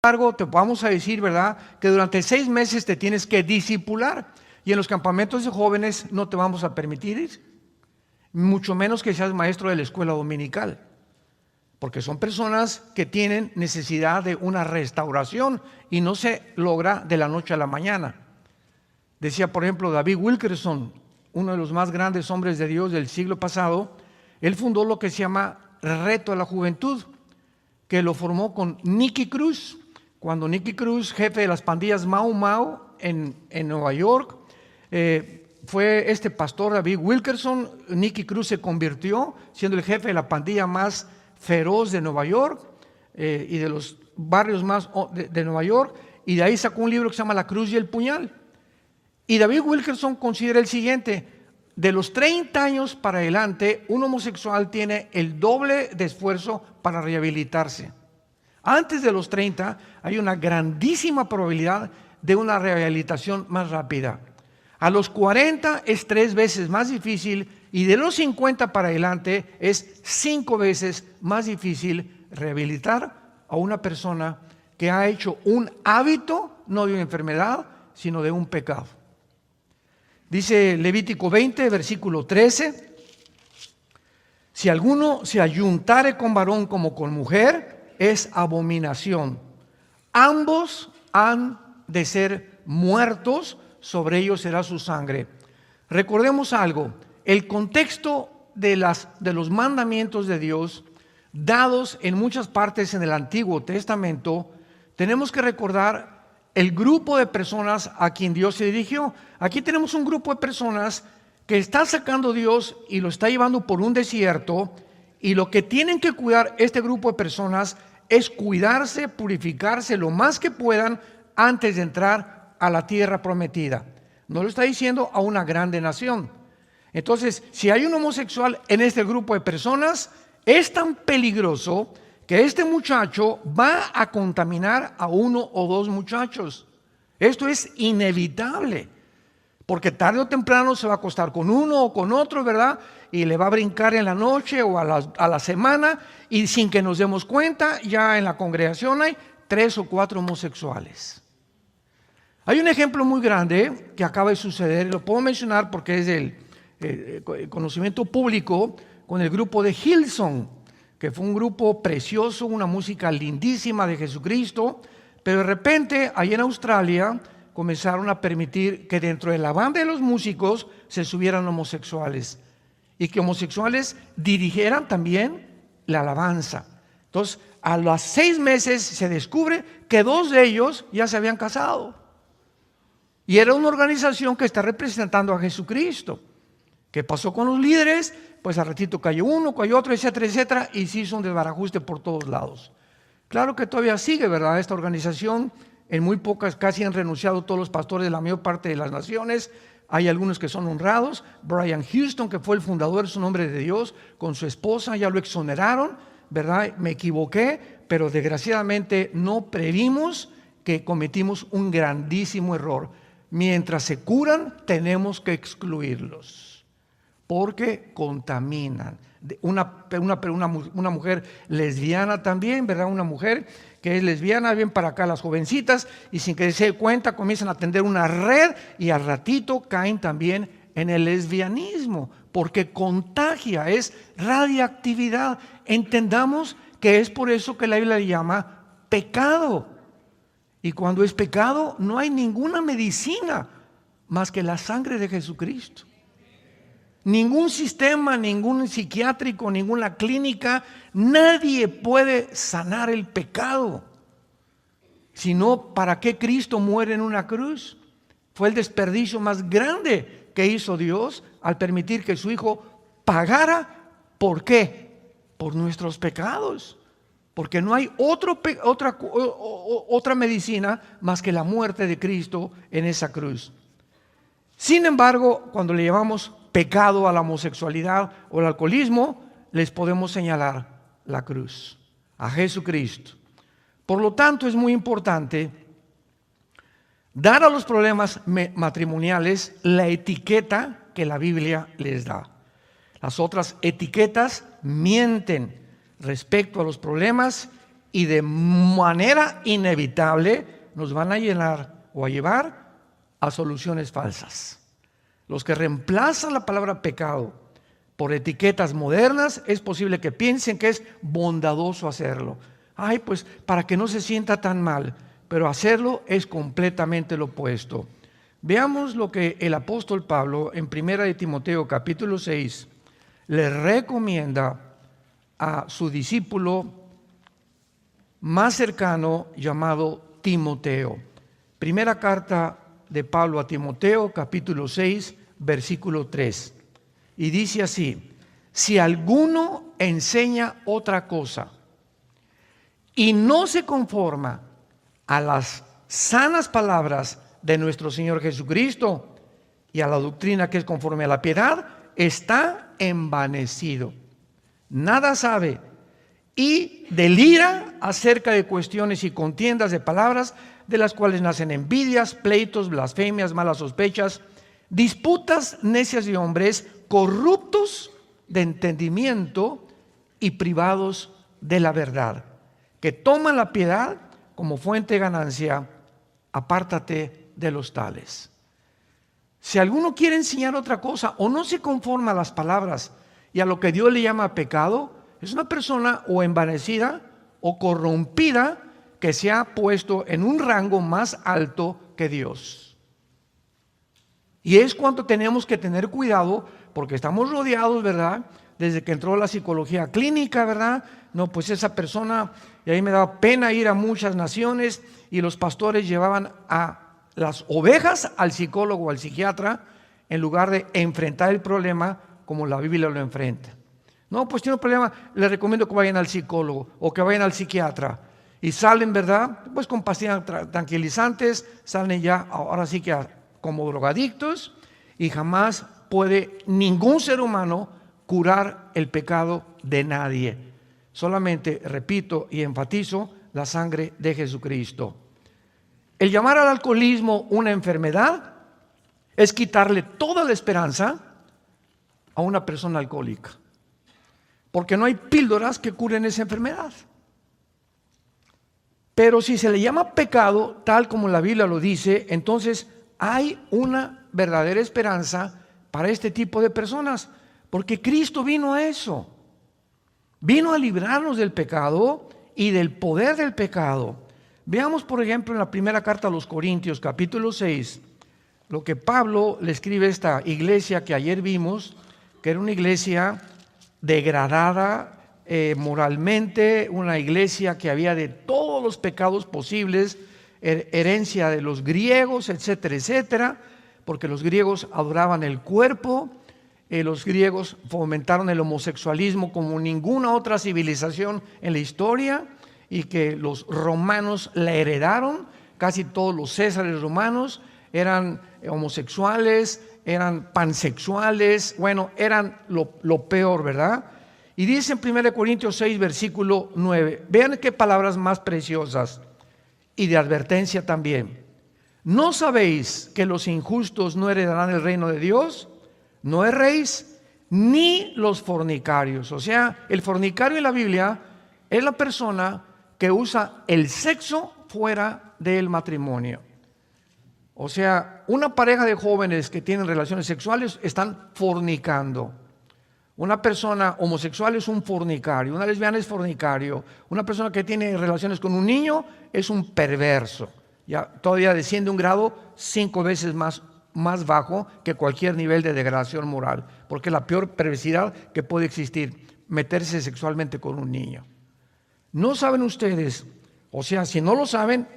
embargo, te vamos a decir, ¿verdad?, que durante 6 meses te tienes que discipular, y en los campamentos de jóvenes no te vamos a permitir ir, mucho menos que seas maestro de la escuela dominical, porque son personas que tienen necesidad de una restauración y no se logra de la noche a la mañana. Decía, por ejemplo, David Wilkerson, uno de los más grandes hombres de Dios del siglo pasado. Él fundó lo que se llama Reto a la Juventud, que lo formó con Nicky Cruz, cuando Nicky Cruz, jefe de las pandillas Mau Mau en Nueva York, fue este pastor David Wilkerson. Nicky Cruz se convirtió siendo el jefe de la pandilla más feroz de Nueva York y de los barrios más de Nueva York, y de ahí sacó un libro que se llama La Cruz y el Puñal. Y David Wilkerson considera el siguiente: de los 30 años para adelante, un homosexual tiene el doble de esfuerzo para rehabilitarse. Antes de los 30 hay una grandísima probabilidad de una rehabilitación más rápida. A los 40 es 3 veces más difícil, y de los 50 para adelante es 5 veces más difícil rehabilitar a una persona que ha hecho un hábito, no de una enfermedad, sino de un pecado. Dice Levítico 20, versículo 13: si alguno se ayuntare con varón como con mujer, es abominación. Ambos han de ser muertos, sobre ellos será su sangre. Recordemos algo: el contexto de los mandamientos de Dios, dados en muchas partes en el Antiguo Testamento, tenemos que recordar el grupo de personas a quien Dios se dirigió. Aquí tenemos un grupo de personas que está sacando Dios y lo está llevando por un desierto, y lo que tienen que cuidar este grupo de personas es cuidarse, purificarse lo más que puedan antes de entrar a la tierra prometida. No lo está diciendo a una grande nación. Entonces, si hay un homosexual en este grupo de personas, es tan peligroso que este muchacho va a contaminar a 1 o 2 muchachos. Esto es inevitable, porque tarde o temprano se va a acostar con uno o con otro, ¿verdad? Y le va a brincar en la noche o a la semana, y sin que nos demos cuenta, ya en la congregación hay 3 o 4 homosexuales. Hay un ejemplo muy grande que acaba de suceder, y lo puedo mencionar porque es del conocimiento público, con el grupo de Hillsong, que fue un grupo precioso, una música lindísima de Jesucristo, pero de repente, allá en Australia, comenzaron a permitir que dentro de la banda de los músicos se subieran homosexuales, y que homosexuales dirigieran también la alabanza. Entonces, a los 6 meses se descubre que 2 de ellos ya se habían casado, y era una organización que está representando a Jesucristo. ¿Qué pasó con los líderes? Pues al ratito cayó uno, cayó otro, etcétera, etcétera, y se hizo un desbarajuste por todos lados. Claro que todavía sigue, ¿verdad?, esta organización. En muy pocas, casi han renunciado todos los pastores de la mayor parte de las naciones. Hay algunos que son honrados. Brian Houston, que fue el fundador, es un hombre de Dios, con su esposa, ya lo exoneraron, ¿verdad? Me equivoqué, pero desgraciadamente no previmos que cometimos un grandísimo error. Mientras se curan, tenemos que excluirlos, porque contaminan. Una mujer lesbiana también, ¿verdad? Una mujer que es lesbiana, ven para acá las jovencitas, y sin que se den cuenta comienzan a tender una red, y al ratito caen también en el lesbianismo, porque contagia, es radiactividad. Entendamos que es por eso que la Biblia le llama pecado. Y cuando es pecado, no hay ninguna medicina más que la sangre de Jesucristo. Ningún sistema, ningún psiquiátrico, ninguna clínica, nadie puede sanar el pecado. Sino, ¿para qué Cristo muere en una cruz? Fue el desperdicio más grande que hizo Dios al permitir que su Hijo pagara. ¿Por qué? Por nuestros pecados. Porque no hay otra medicina más que la muerte de Cristo en esa cruz. Sin embargo, cuando le llamamos pecado a la homosexualidad o al alcoholismo, les podemos señalar la cruz, a Jesucristo. Por lo tanto, es muy importante dar a los problemas matrimoniales la etiqueta que la Biblia les da. Las otras etiquetas mienten respecto a los problemas y de manera inevitable nos van a llenar o a llevar a soluciones falsas. Los que reemplazan la palabra pecado por etiquetas modernas, es posible que piensen que es bondadoso hacerlo. Ay, pues para que no se sienta tan mal, pero hacerlo es completamente lo opuesto. Veamos lo que el apóstol Pablo en 1 de Timoteo capítulo 6 le recomienda a su discípulo más cercano llamado Timoteo. Primera carta de Pablo a Timoteo capítulo 6 versículo 3. Y dice así: si alguno enseña otra cosa y no se conforma a las sanas palabras de nuestro Señor Jesucristo y a la doctrina que es conforme a la piedad, está envanecido, nada sabe y delira acerca de cuestiones y contiendas de palabras, de las cuales nacen envidias, pleitos, blasfemias, malas sospechas, disputas necias de hombres corruptos de entendimiento y privados de la verdad, que toman la piedad como fuente de ganancia. Apártate de los tales. Si alguno quiere enseñar otra cosa o no se conforma a las palabras y a lo que Dios le llama pecado, es una persona o envanecida o corrompida que se ha puesto en un rango más alto que Dios. Y es cuanto tenemos que tener cuidado, porque estamos rodeados, ¿verdad? Desde que entró la psicología clínica, ¿verdad? No, pues esa persona, y ahí me daba pena ir a muchas naciones y los pastores llevaban a las ovejas al psicólogo o al psiquiatra en lugar de enfrentar el problema como la Biblia lo enfrenta. No, pues tiene un problema, les recomiendo que vayan al psicólogo o que vayan al psiquiatra. Y salen, ¿verdad? Pues con pastillas tranquilizantes, salen ya, ahora sí que como drogadictos, y jamás puede ningún ser humano curar el pecado de nadie. Solamente, repito y enfatizo, la sangre de Jesucristo. El llamar al alcoholismo una enfermedad es quitarle toda la esperanza a una persona alcohólica, porque no hay píldoras que curen esa enfermedad. Pero si se le llama pecado, tal como la Biblia lo dice, entonces hay una verdadera esperanza para este tipo de personas, porque Cristo vino a eso. Vino a librarnos del pecado y del poder del pecado. Veamos, por ejemplo, en la primera carta a los Corintios, capítulo 6, lo que Pablo le escribe a esta iglesia que ayer vimos, que era una iglesia degradada moralmente, una iglesia que había de todos los pecados posibles, herencia de los griegos, etcétera, etcétera, porque los griegos adoraban el cuerpo, los griegos fomentaron el homosexualismo como ninguna otra civilización en la historia, y que los romanos la heredaron. Casi todos los césares romanos eran homosexuales, eran pansexuales, bueno, eran lo peor, ¿verdad? Y dice en 1 Corintios 6, versículo 9, vean qué palabras más preciosas y de advertencia también. ¿No sabéis que los injustos no heredarán el reino de Dios? No erréis, ni los fornicarios. O sea, el fornicario en la Biblia es la persona que usa el sexo fuera del matrimonio. O sea, una pareja de jóvenes que tienen relaciones sexuales están fornicando. Una persona homosexual es un fornicario, una lesbiana es fornicario, una persona que tiene relaciones con un niño es un perverso. Ya todavía desciende un grado 5 veces más bajo que cualquier nivel de degradación moral, porque es la peor perversidad que puede existir, meterse sexualmente con un niño. ¿No saben ustedes? O sea, si no lo saben,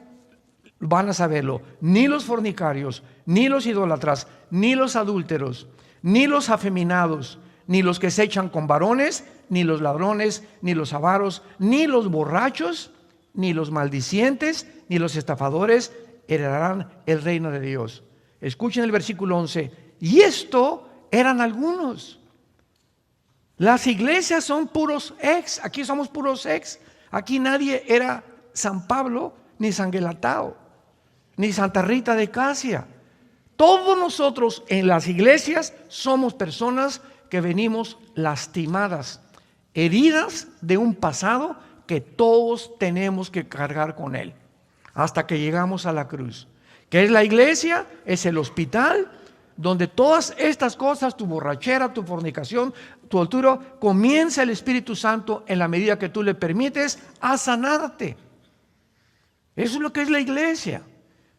van a saberlo. Ni los fornicarios, ni los idólatras, ni los adúlteros, ni los afeminados, ni los que se echan con varones, ni los ladrones, ni los avaros, ni los borrachos, ni los maldicientes, ni los estafadores heredarán el reino de Dios. Escuchen el versículo 11. Y esto eran algunos. Las iglesias son puros ex. Aquí somos puros ex. Aquí nadie era San Pablo, ni San Gelatao, ni Santa Rita de Casia. Todos nosotros en las iglesias somos personas que venimos lastimadas, heridas de un pasado que todos tenemos que cargar con Él hasta que llegamos a la cruz. ¿Qué es la iglesia? Es el hospital donde todas estas cosas, tu borrachera, tu fornicación, tu altura, comienza el Espíritu Santo en la medida que tú le permites a sanarte. Eso es lo que es la iglesia.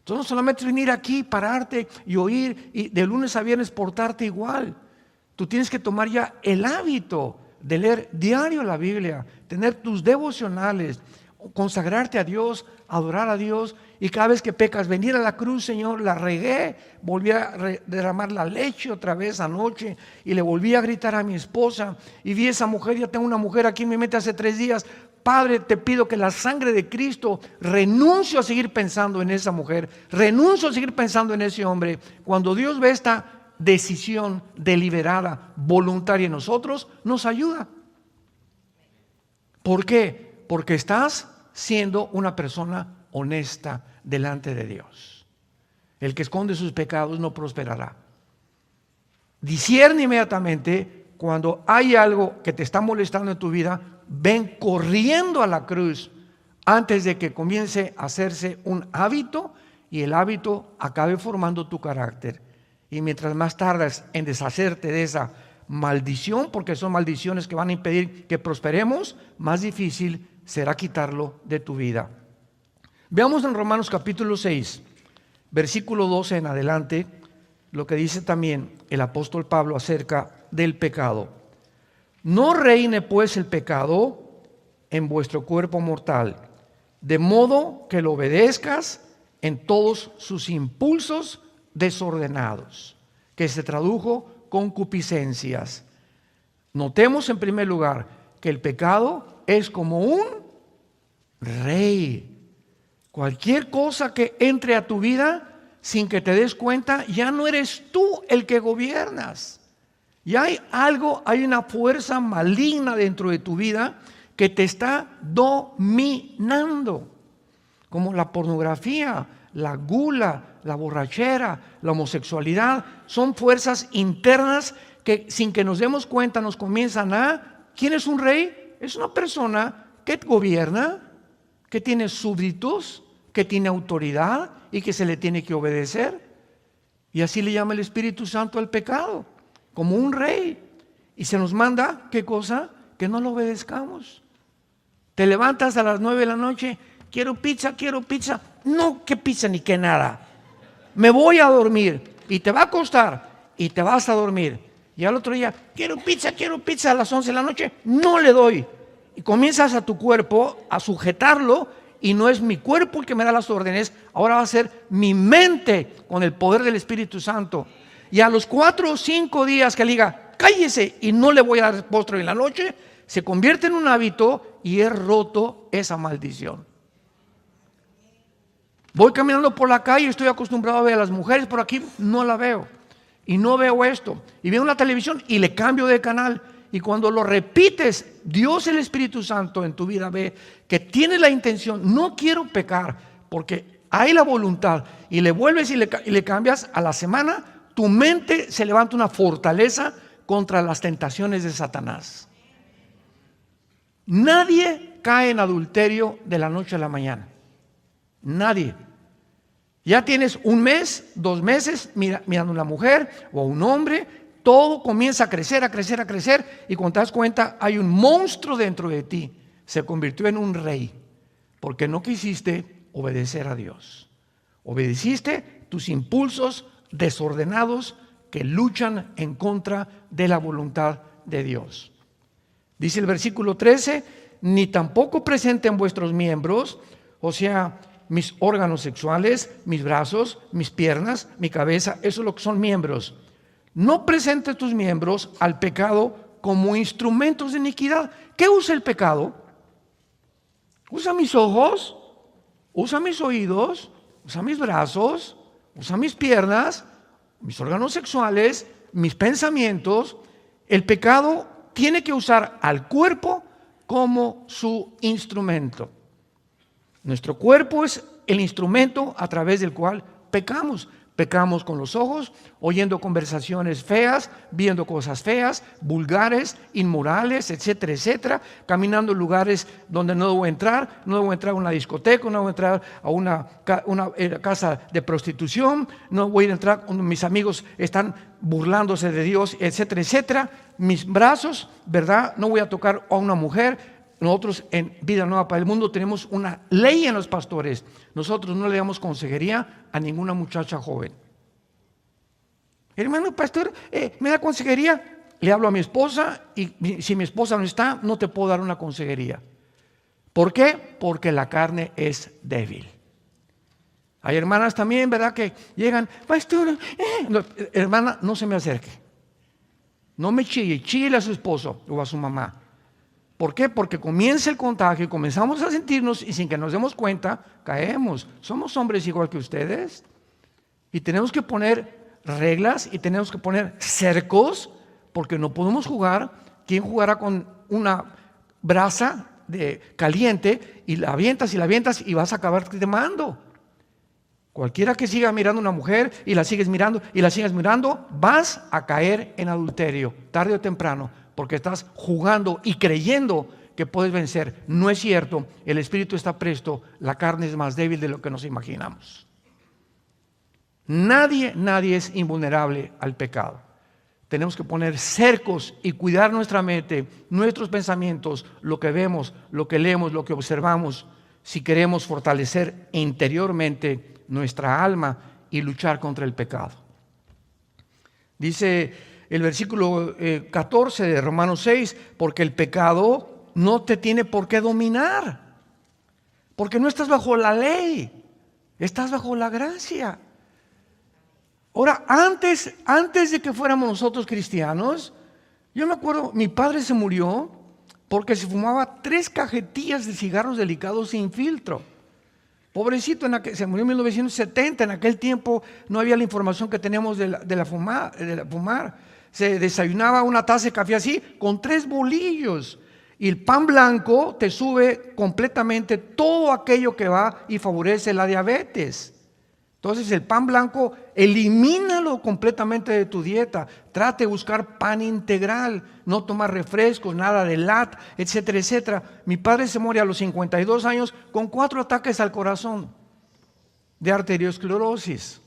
Entonces no solamente venir aquí, pararte y oír y de lunes a viernes portarte igual. Tú tienes que tomar ya el hábito de leer diario la Biblia, tener tus devocionales, consagrarte a Dios, adorar a Dios, y cada vez que pecas, venir a la cruz, Señor, la regué, volví a derramar la leche otra vez anoche, y le volví a gritar a mi esposa, y vi a esa mujer, ya tengo una mujer aquí en mi mente hace 3 días, Padre, te pido que la sangre de Cristo, renuncio a seguir pensando en esa mujer, renuncio a seguir pensando en ese hombre. Cuando Dios ve esta decisión deliberada, voluntaria en nosotros, nos ayuda. ¿Por qué? Porque estás siendo una persona honesta delante de Dios. El que esconde sus pecados no prosperará. Discierne inmediatamente cuando hay algo que te está molestando en tu vida. Ven corriendo a la cruz antes de que comience a hacerse un hábito y el hábito acabe formando tu carácter. Y mientras más tardas en deshacerte de esa maldición, porque son maldiciones que van a impedir que prosperemos, más difícil será quitarlo de tu vida. Veamos en Romanos capítulo 6, versículo 12 en adelante, lo que dice también el apóstol Pablo acerca del pecado. No reine pues el pecado en vuestro cuerpo mortal, de modo que lo obedezcas en todos sus impulsos desordenados, que se tradujo concupiscencias. Notemos en primer lugar que el pecado es como un rey. Cualquier cosa que entre a tu vida sin que te des cuenta, ya no eres tú el que gobiernas. Y hay una fuerza maligna dentro de tu vida que te está dominando, como la pornografía, la gula, la borrachera, la homosexualidad. Son fuerzas internas que sin que nos demos cuenta nos comienzan a... ¿Quién es un rey? Es una persona que gobierna, que tiene súbditos, que tiene autoridad y que se le tiene que obedecer. Y así le llama el Espíritu Santo al pecado, como un rey. Y se nos manda, ¿qué cosa? Que no lo obedezcamos. Te levantas a las 9 de la noche, quiero pizza. No, qué pizza ni qué nada. Me voy a dormir. Y te va a costar y te vas a dormir. Y al otro día, quiero pizza a las 11 de la noche. No le doy. Y comienzas a tu cuerpo a sujetarlo. Y no es mi cuerpo el que me da las órdenes, ahora va a ser mi mente con el poder del Espíritu Santo. Y a los 4 o 5 días que le diga, cállese y no le voy a dar postre en la noche, se convierte en un hábito y he roto esa maldición. Voy caminando por la calle, estoy acostumbrado a ver a las mujeres por aquí, no la veo. Y no veo esto. Y veo la televisión y le cambio de canal. Y cuando lo repites, Dios el Espíritu Santo en tu vida ve que tienes la intención, no quiero pecar, porque hay la voluntad, y le vuelves y le cambias, a la semana tu mente se levanta una fortaleza contra las tentaciones de Satanás. Nadie cae en adulterio de la noche a la mañana. Nadie. Ya tienes 1 mes, 2 meses mirando a una mujer o a un hombre. Todo comienza a crecer, y cuando te das cuenta hay un monstruo dentro de ti. Se convirtió en un rey porque no quisiste obedecer a Dios. Obedeciste tus impulsos desordenados que luchan en contra de la voluntad de Dios. Dice el versículo 13, ni tampoco presenten vuestros miembros, o sea, mis órganos sexuales, mis brazos, mis piernas, mi cabeza, eso es lo que son miembros. No presentes tus miembros al pecado como instrumentos de iniquidad. ¿Qué usa el pecado? Usa mis ojos, usa mis oídos, usa mis brazos, usa mis piernas, mis órganos sexuales, mis pensamientos. El pecado tiene que usar al cuerpo como su instrumento. Nuestro cuerpo es el instrumento a través del cual pecamos. Pecamos con los ojos, oyendo conversaciones feas, viendo cosas feas, vulgares, inmorales, etcétera, etcétera. Caminando en lugares donde no debo entrar. No debo entrar a una discoteca, no debo entrar a una casa de prostitución. No voy a entrar cuando mis amigos están burlándose de Dios, etcétera, etcétera. Mis brazos, ¿verdad? No voy a tocar a una mujer. Nosotros en Vida Nueva para el Mundo tenemos una ley en los pastores. Nosotros no le damos consejería a ninguna muchacha joven. Hermano pastor, ¿me da consejería? Le hablo a mi esposa y si mi esposa no está, no te puedo dar una consejería. ¿Por qué? Porque la carne es débil. Hay hermanas también, ¿verdad? Que llegan, pastor, no, hermana, no se me acerque. No me chille, chille a su esposo o a su mamá. ¿Por qué? Porque comienza el contagio y comenzamos a sentirnos y sin que nos demos cuenta, caemos. Somos hombres igual que ustedes y tenemos que poner reglas y tenemos que poner cercos porque no podemos jugar. ¿Quién jugará con una brasa caliente y la avientas y vas a acabar quemando? Cualquiera que siga mirando a una mujer y la sigues mirando y la sigues mirando, vas a caer en adulterio, tarde o temprano. Porque estás jugando y creyendo que puedes vencer. No es cierto, el espíritu está presto, la carne es más débil de lo que nos imaginamos. Nadie es invulnerable al pecado. Tenemos que poner cercos y cuidar nuestra mente, nuestros pensamientos, lo que vemos, lo que leemos, lo que observamos, si queremos fortalecer interiormente nuestra alma y luchar contra el pecado. Dice el versículo 14 de Romanos 6, porque el pecado no te tiene por qué dominar, porque no estás bajo la ley, estás bajo la gracia. Ahora, antes de que fuéramos nosotros cristianos, yo me acuerdo, mi padre se murió porque se fumaba 3 cajetillas de cigarros delicados sin filtro. Pobrecito, se murió en 1970, en aquel tiempo no había la información que tenemos de la fumar. Se desayunaba una taza de café así, con 3 bolillos. Y el pan blanco te sube completamente todo aquello que va y favorece la diabetes. Entonces el pan blanco, elimínalo completamente de tu dieta. Trate de buscar pan integral, no tomar refrescos, nada de lat, etcétera, etcétera. Mi padre se muere a los 52 años con 4 ataques al corazón de arteriosclerosis.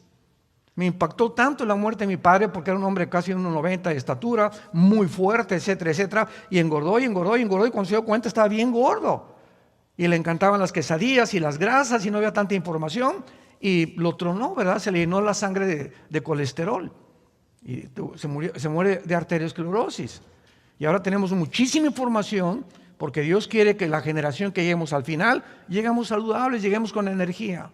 Me impactó tanto la muerte de mi padre porque era un hombre casi 1,90 de estatura, muy fuerte, etcétera, etcétera. Y engordó y cuando se dio cuenta estaba bien gordo. Y le encantaban las quesadillas y las grasas y no había tanta información. Y lo tronó, ¿verdad? Se le llenó la sangre de colesterol. Y se muere de arteriosclerosis. Y ahora tenemos muchísima información porque Dios quiere que la generación que lleguemos al final, lleguemos saludables, lleguemos con energía.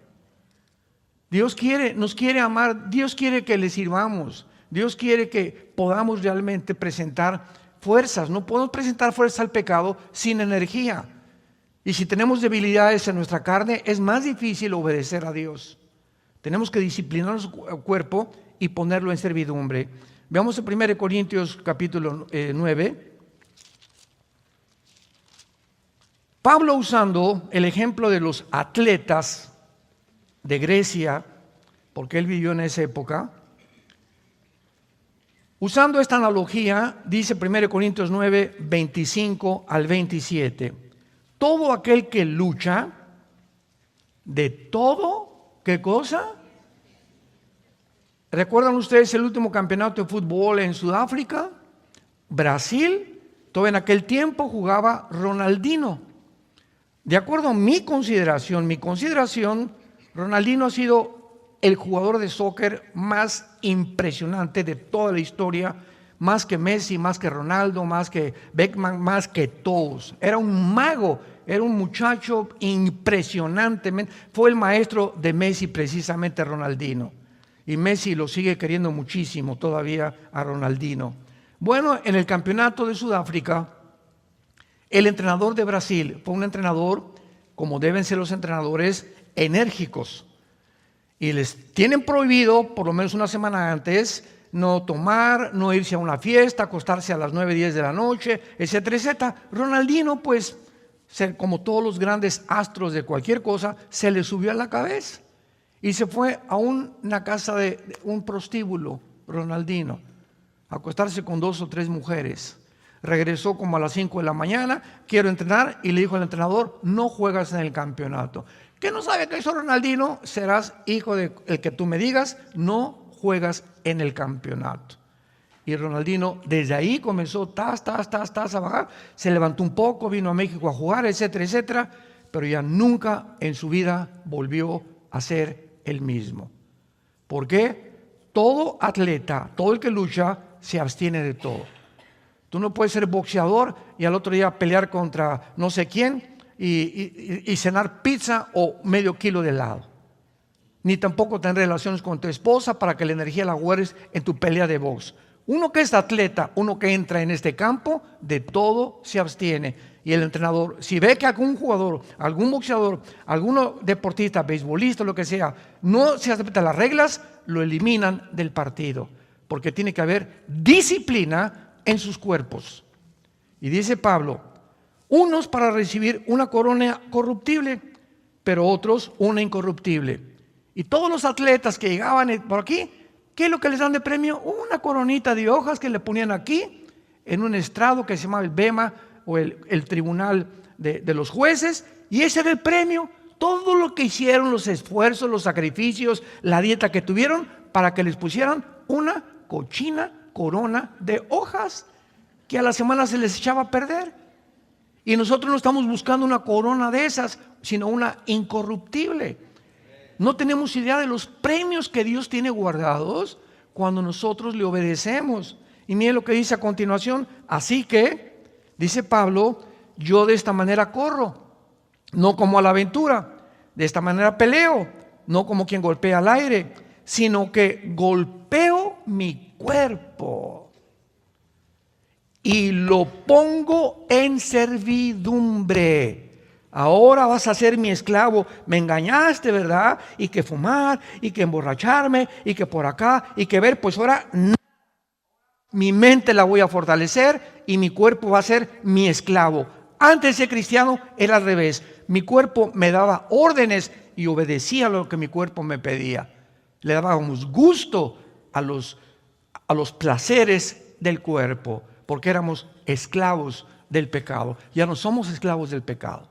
Dios nos quiere amar, Dios quiere que le sirvamos, Dios quiere que podamos realmente presentar fuerzas. No podemos presentar fuerza al pecado sin energía. Y si tenemos debilidades en nuestra carne, es más difícil obedecer a Dios. Tenemos que disciplinar nuestro cuerpo y ponerlo en servidumbre. Veamos en 1 Corintios capítulo 9. Pablo, usando el ejemplo de los atletas de Grecia, porque él vivió en esa época, usando esta analogía, dice 1 Corintios 9, 25 al 27, todo aquel que lucha, de todo, ¿qué cosa? ¿Recuerdan ustedes el último campeonato de fútbol en Sudáfrica? Brasil, todo en aquel tiempo jugaba Ronaldinho. De acuerdo a mi consideración, Ronaldinho ha sido el jugador de soccer más impresionante de toda la historia, más que Messi, más que Ronaldo, más que Beckham, más que todos. Era un mago, era un muchacho impresionante. Fue el maestro de Messi precisamente Ronaldinho. Y Messi lo sigue queriendo muchísimo todavía a Ronaldinho. Bueno, en el campeonato de Sudáfrica, el entrenador de Brasil fue un entrenador, como deben ser los entrenadores, enérgicos. Y les tienen prohibido, por lo menos una semana antes, no tomar, no irse a una fiesta, acostarse a las 9, 10 de la noche, etcétera, etcétera. Ronaldinho, pues, como todos los grandes astros de cualquier cosa, se le subió a la cabeza. Y se fue a una casa de un prostíbulo, Ronaldinho, a acostarse con 2 o 3 mujeres. Regresó como a las 5 de la mañana, quiero entrenar, y le dijo al entrenador, no juegas en el campeonato. ¿Qué no sabe qué hizo Ronaldinho? Serás hijo del que tú me digas, no juegas en el campeonato. Y Ronaldinho desde ahí comenzó a bajar, se levantó un poco, vino a México a jugar, etcétera, etcétera, pero ya nunca en su vida volvió a ser el mismo. ¿Por qué? Todo atleta, todo el que lucha, se abstiene de todo. Tú no puedes ser boxeador y al otro día pelear contra no sé quién y cenar pizza o medio kilo de helado. Ni tampoco tener relaciones con tu esposa para que la energía la guardes en tu pelea de box. Uno que es atleta, uno que entra en este campo, de todo se abstiene. Y el entrenador, si ve que algún jugador, algún boxeador, algún deportista, beisbolista, lo que sea, no se aceptan las reglas, lo eliminan del partido. Porque tiene que haber disciplina en sus cuerpos. Y dice Pablo, unos para recibir una corona corruptible, pero otros una incorruptible. Y todos los atletas que llegaban por aquí, ¿qué es lo que les dan de premio? Una coronita de hojas que le ponían aquí, en un estrado que se llamaba el bema, o el tribunal de los jueces, y ese era el premio. Todo lo que hicieron, los esfuerzos, los sacrificios, la dieta que tuvieron, para que les pusieran una cochina corona de hojas, que a la semana se les echaba a perder. Y nosotros no estamos buscando una corona de esas, sino una incorruptible. No tenemos idea de los premios que Dios tiene guardados cuando nosotros le obedecemos. Y miren lo que dice a continuación. Así que, dice Pablo, yo de esta manera corro, no como a la aventura. De esta manera peleo, no como quien golpea al aire, sino que golpeo mi cuerpo y lo pongo en servidumbre. Ahora vas a ser mi esclavo. Me engañaste, ¿verdad? Y que fumar, y que emborracharme, y que por acá, y que ver, pues ahora no. Mi mente la voy a fortalecer y mi cuerpo va a ser mi esclavo. Antes de ser cristiano era al revés. Mi cuerpo me daba órdenes y obedecía lo que mi cuerpo me pedía. Le dábamos gusto a los placeres del cuerpo, porque éramos esclavos del pecado. Ya no somos esclavos del pecado.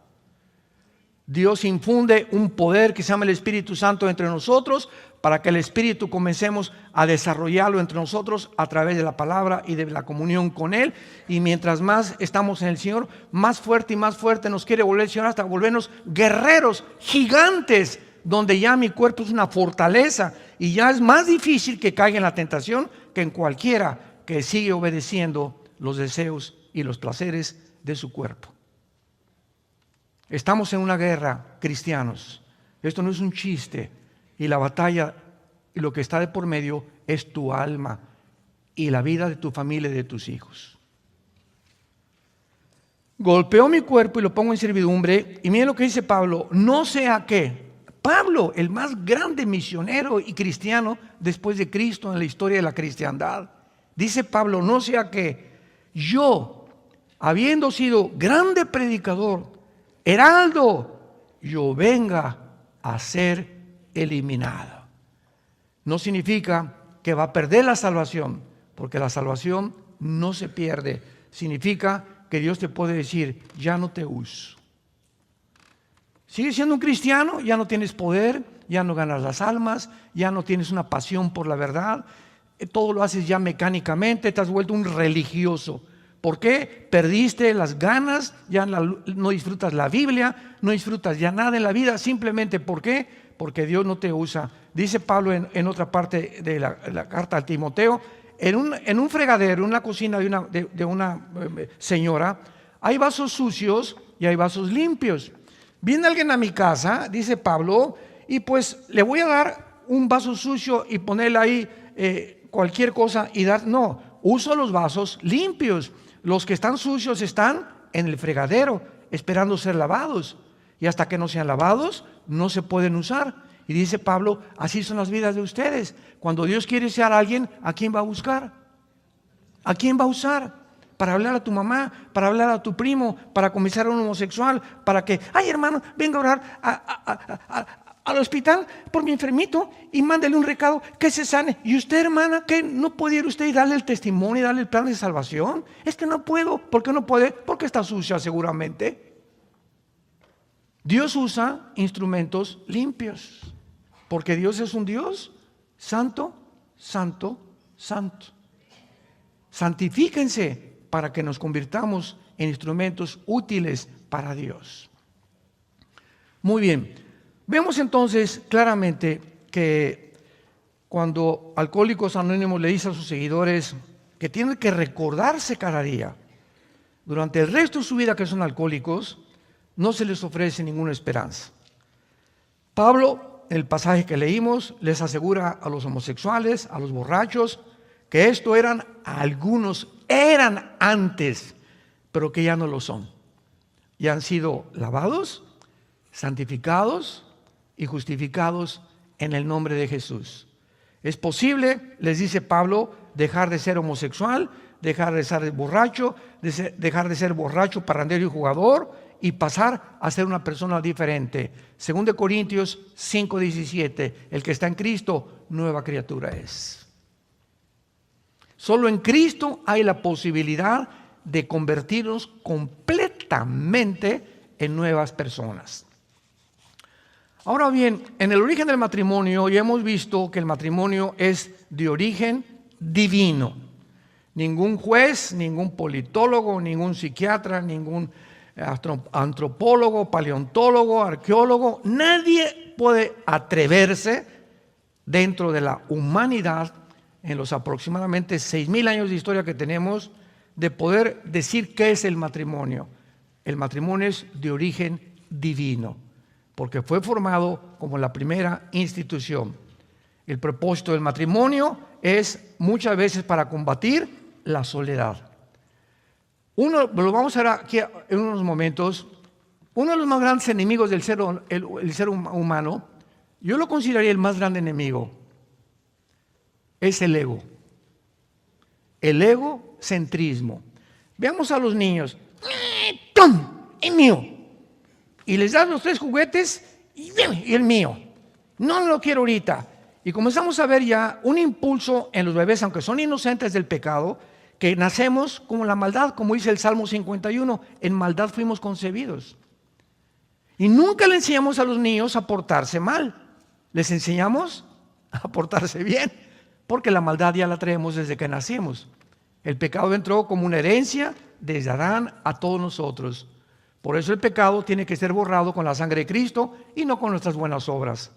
Dios infunde un poder que se llama el Espíritu Santo entre nosotros, para que el Espíritu comencemos a desarrollarlo entre nosotros a través de la palabra y de la comunión con Él. Y mientras más estamos en el Señor, más fuerte y más fuerte nos quiere volver el Señor, hasta volvernos guerreros, gigantes, donde ya mi cuerpo es una fortaleza y ya es más difícil que caiga en la tentación que en cualquiera que sigue obedeciendo los deseos y los placeres de su cuerpo. Estamos en una guerra, cristianos. Esto no es un chiste. Y la batalla y lo que está de por medio es tu alma y la vida de tu familia y de tus hijos. Golpeo mi cuerpo y lo pongo en servidumbre. Y miren lo que dice Pablo. No sea que Pablo, el más grande misionero y cristiano después de Cristo en la historia de la cristiandad, dice Pablo, no sea que yo, habiendo sido grande predicador, heraldo, yo venga a ser eliminado. No significa que va a perder la salvación, porque la salvación no se pierde. Significa que Dios te puede decir, ya no te uso. Sigues siendo un cristiano, ya no tienes poder, ya no ganas las almas, ya no tienes una pasión por la verdad, todo lo haces ya mecánicamente, te has vuelto un religioso. ¿Por qué? Perdiste las ganas, ya no disfrutas la Biblia, no disfrutas ya nada en la vida, simplemente ¿por qué? Porque Dios no te usa. Dice Pablo en otra parte de la carta a Timoteo, en un fregadero, en la cocina de una señora, hay vasos sucios y hay vasos limpios. Viene alguien a mi casa, dice Pablo, y pues le voy a dar un vaso sucio y ponerle ahí cualquier cosa y dar, no, uso los vasos limpios. Los que están sucios están en el fregadero esperando ser lavados, y hasta que no sean lavados no se pueden usar. Y dice Pablo, así son las vidas de ustedes. Cuando Dios quiere usar a alguien, ¿a quién va a buscar? ¿A quién va a usar? Para hablar a tu mamá, para hablar a tu primo, para comenzar a un homosexual, para que, ay hermano, venga a orar al hospital por mi enfermito y mándele un recado que se sane. Y usted, hermana, que no puede ir usted y darle el testimonio y darle el plan de salvación. Es que no puedo. ¿Por qué no puede? Porque está sucia seguramente. Dios usa instrumentos limpios, porque Dios es un Dios santo, santo, santo. Santifíquense para que nos convirtamos en instrumentos útiles para Dios. Muy bien, vemos entonces claramente que cuando Alcohólicos Anónimos le dice a sus seguidores que tienen que recordarse cada día, durante el resto de su vida que son alcohólicos, no se les ofrece ninguna esperanza. Pablo, en el pasaje que leímos, les asegura a los homosexuales, a los borrachos, que esto algunos eran antes, pero que ya no lo son. Ya han sido lavados, santificados y justificados en el nombre de Jesús. Es posible, les dice Pablo, dejar de ser homosexual, dejar de ser borracho, dejar de ser borracho, parrandero y jugador, y pasar a ser una persona diferente. 2 Corintios 5:17, el que está en Cristo, nueva criatura es. Solo en Cristo hay la posibilidad de convertirnos completamente en nuevas personas. Ahora bien, en el origen del matrimonio ya hemos visto que el matrimonio es de origen divino. Ningún juez, ningún politólogo, ningún psiquiatra, ningún antropólogo, paleontólogo, arqueólogo, nadie puede atreverse dentro de la humanidad, en los aproximadamente 6,000 años de historia que tenemos, de poder decir qué es el matrimonio. El matrimonio es de origen divino, porque fue formado como la primera institución. El propósito del matrimonio es muchas veces para combatir la soledad. Lo vamos a ver aquí en unos momentos. Uno de los más grandes enemigos del ser humano, yo lo consideraría el más grande enemigo, es el ego. El egocentrismo. Veamos a los niños. ¡Tom! ¡Es mío! Y les das los 3 juguetes y el mío. No lo quiero ahorita. Y comenzamos a ver ya un impulso en los bebés, aunque son inocentes del pecado, que nacemos como la maldad, como dice el Salmo 51, en maldad fuimos concebidos. Y nunca le enseñamos a los niños a portarse mal, les enseñamos a portarse bien, porque la maldad ya la traemos desde que nacimos. El pecado entró como una herencia desde Adán a todos nosotros. Por eso el pecado tiene que ser borrado con la sangre de Cristo y no con nuestras buenas obras.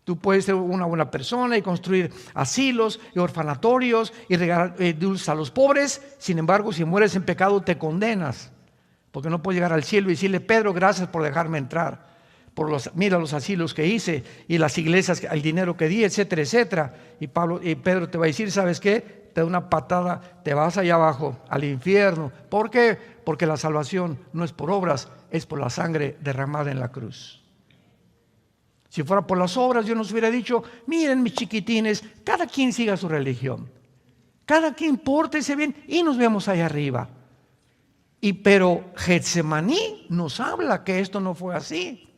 Tú puedes ser una buena persona y construir asilos y orfanatorios y regalar dulces a los pobres. Sin embargo, si mueres en pecado te condenas, porque no puedes llegar al cielo y decirle: Pedro, gracias por dejarme entrar, mira los asilos que hice y las iglesias, el dinero que di, etcétera, etcétera. Y Pedro te va a decir: ¿sabes qué? Te da una patada, te vas allá abajo al infierno. ¿Por qué? Porque la salvación no es por obras, es por la sangre derramada en la cruz. Si fuera por las obras, Dios nos hubiera dicho: miren, mis chiquitines, cada quien siga su religión, cada quien pórtese bien y nos vemos allá arriba. Pero Getsemaní nos habla que esto no fue así.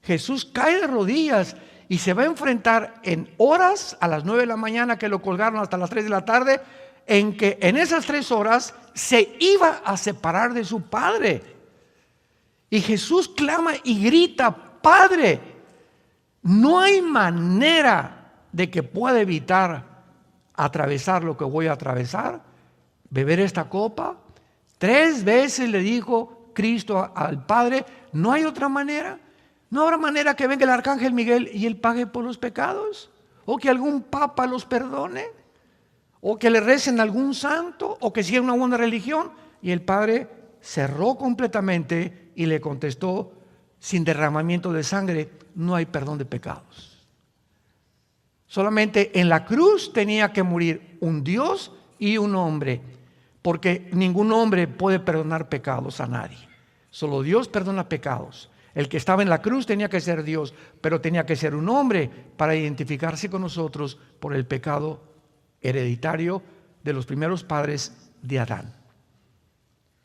Jesús cae de rodillas y se va a enfrentar en horas, a las 9 de la mañana que lo colgaron hasta las 3 de la tarde, en que en esas 3 horas se iba a separar de su Padre. Y Jesús clama y grita: Padre, no hay manera de que pueda evitar atravesar lo que voy a atravesar, beber esta copa. 3 veces le dijo Cristo al Padre: no hay otra manera. No habrá manera que venga el arcángel Miguel y él pague por los pecados, o que algún papa los perdone, o que le recen a algún santo, o que siga una buena religión. Y el Padre cerró completamente y le contestó: sin derramamiento de sangre no hay perdón de pecados. Solamente en la cruz tenía que morir un Dios y un hombre, porque ningún hombre puede perdonar pecados a nadie. Solo Dios perdona pecados. El que estaba en la cruz tenía que ser Dios, pero tenía que ser un hombre para identificarse con nosotros por el pecado hereditario de los primeros padres de Adán.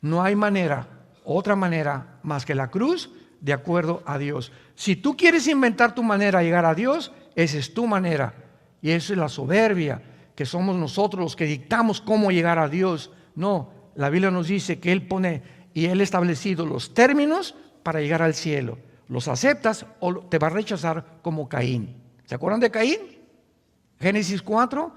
No hay manera, otra manera más que la cruz, de acuerdo a Dios. Si tú quieres inventar tu manera de llegar a Dios, esa es tu manera. Y eso es la soberbia, que somos nosotros los que dictamos cómo llegar a Dios. No, la Biblia nos dice que Él pone y Él ha establecido los términos para llegar al cielo. ¿Los aceptas o te va a rechazar como Caín? ¿Se acuerdan de Caín? Génesis 4,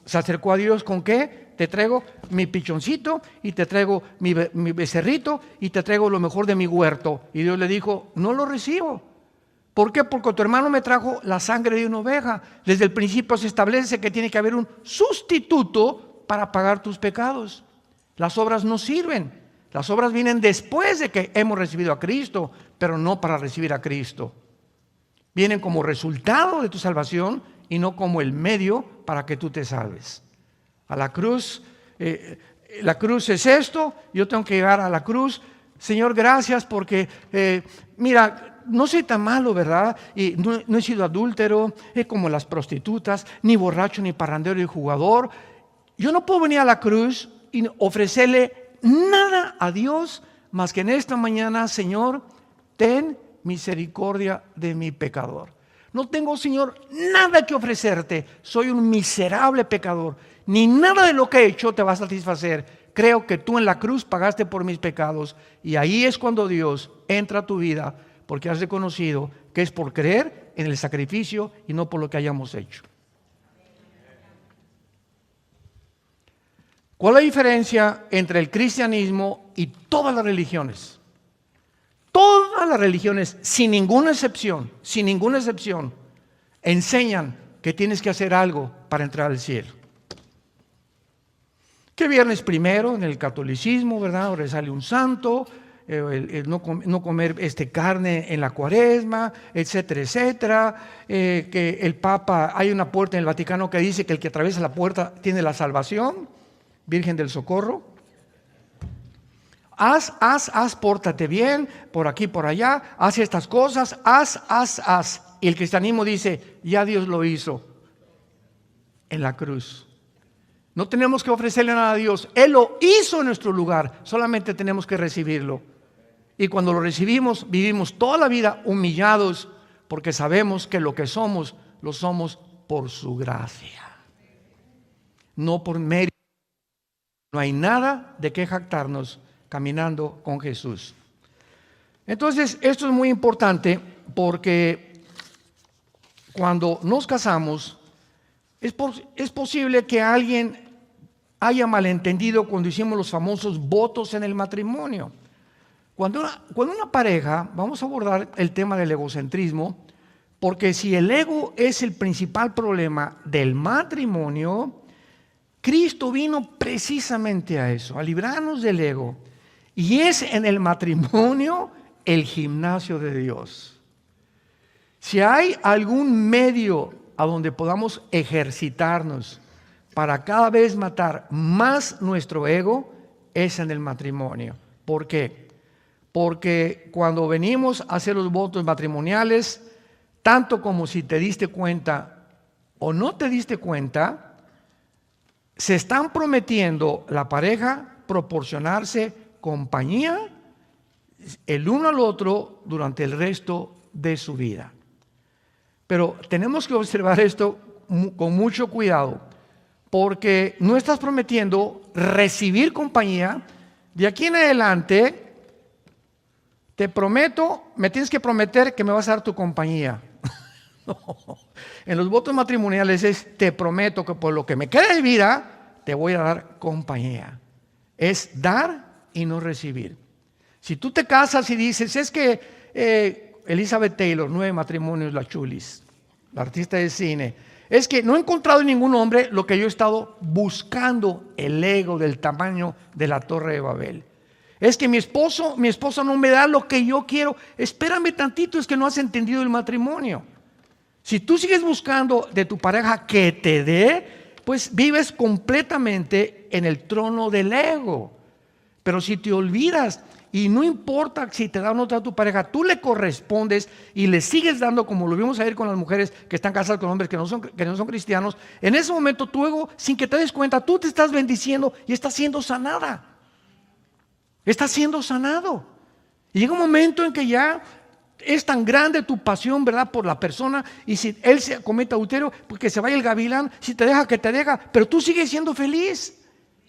se acercó a Dios ¿con qué? Te traigo mi pichoncito y te traigo mi becerrito y te traigo lo mejor de mi huerto. Y Dios le dijo, no lo recibo. ¿Por qué? Porque tu hermano me trajo la sangre de una oveja. Desde el principio se establece que tiene que haber un sustituto para pagar tus pecados. Las obras no sirven. Las obras vienen después de que hemos recibido a Cristo, pero no para recibir a Cristo. Vienen como resultado de tu salvación y no como el medio para que tú te salves. A la cruz, la cruz es esto, yo tengo que llegar a la cruz. Señor, gracias porque, mira, no soy tan malo, ¿verdad? Y no he sido adúltero, como las prostitutas, ni borracho, ni parrandero, ni jugador. Yo no puedo venir a la cruz y ofrecerle nada a Dios más que en esta mañana, Señor, ten misericordia de mi pecador. No tengo, Señor, nada que ofrecerte. Soy un miserable pecador. Ni nada de lo que he hecho te va a satisfacer. Creo que tú en la cruz pagaste por mis pecados. Y ahí es cuando Dios entra a tu vida, porque has reconocido que es por creer en el sacrificio y no por lo que hayamos hecho. ¿Cuál es la diferencia entre el cristianismo y todas las religiones? Todas las religiones, sin ninguna excepción, enseñan que tienes que hacer algo para entrar al cielo. Que viernes primero en el catolicismo, ¿verdad? Ahora sale un santo, el no comer carne en la cuaresma, etcétera, etcétera. Que el Papa, hay una puerta en el Vaticano que dice que el que atraviesa la puerta tiene la salvación, Virgen del Socorro. Haz, pórtate bien, por aquí, por allá, haz estas cosas, haz. Y el cristianismo dice, ya Dios lo hizo en la cruz. No tenemos que ofrecerle nada a Dios, Él lo hizo en nuestro lugar, solamente tenemos que recibirlo. Y cuando lo recibimos, vivimos toda la vida humillados, porque sabemos que lo que somos, lo somos por su gracia, no por mérito. No hay nada de qué jactarnos caminando con Jesús. Entonces, esto es muy importante porque cuando nos casamos, es posible que alguien haya malentendido cuando hicimos los famosos votos en el matrimonio. Cuando una pareja, vamos a abordar el tema del egocentrismo, porque si el ego es el principal problema del matrimonio, Cristo vino precisamente a eso, a librarnos del ego. Y es en el matrimonio el gimnasio de Dios. Si hay algún medio a donde podamos ejercitarnos para cada vez matar más nuestro ego, es en el matrimonio. ¿Por qué? Porque cuando venimos a hacer los votos matrimoniales, tanto como si te diste cuenta o no te diste cuenta, se están prometiendo la pareja proporcionarse compañía el uno al otro durante el resto de su vida. Pero tenemos que observar esto con mucho cuidado, porque no estás prometiendo recibir compañía. De aquí en adelante, te prometo, me tienes que prometer que me vas a dar tu compañía. No. En los votos matrimoniales es, te prometo que por lo que me queda de vida, te voy a dar compañía. Es dar y no recibir. Si tú te casas y dices, es que Elizabeth Taylor, 9 matrimonios, la Chulis, la artista de cine, es que no he encontrado en ningún hombre lo que yo he estado buscando, el ego del tamaño de la Torre de Babel. Es que mi esposa no me da lo que yo quiero. Espérame tantito, es que no has entendido el matrimonio. Si tú sigues buscando de tu pareja que te dé, pues vives completamente en el trono del ego. Pero si te olvidas y no importa si te da o no te da tu pareja, tú le correspondes y le sigues dando, como lo vimos ayer con las mujeres que están casadas con hombres que no son cristianos, en ese momento tu ego, sin que te des cuenta, tú te estás bendiciendo y estás siendo sanada. Estás siendo sanado. Y llega un momento en que ya es tan grande tu pasión, ¿verdad?, por la persona, y si él se comete adulterio, pues que se vaya el gavilán, si te deja, que te deja, pero tú sigues siendo feliz,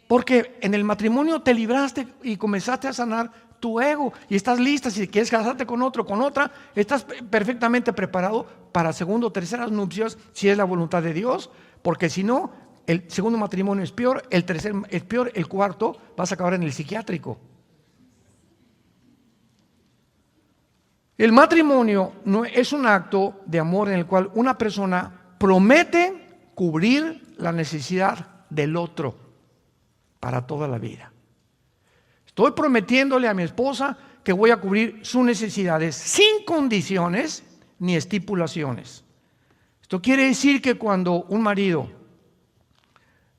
porque en el matrimonio te libraste y comenzaste a sanar tu ego, y estás lista. Si quieres casarte con otro, con otra, estás perfectamente preparado para segundo o terceras nupcias, si es la voluntad de Dios, porque si no, el segundo matrimonio es peor, el tercer es peor, el cuarto vas a acabar en el psiquiátrico. El matrimonio no es un acto de amor en el cual una persona promete cubrir la necesidad del otro para toda la vida. Estoy prometiéndole a mi esposa que voy a cubrir sus necesidades sin condiciones ni estipulaciones. Esto quiere decir que cuando un marido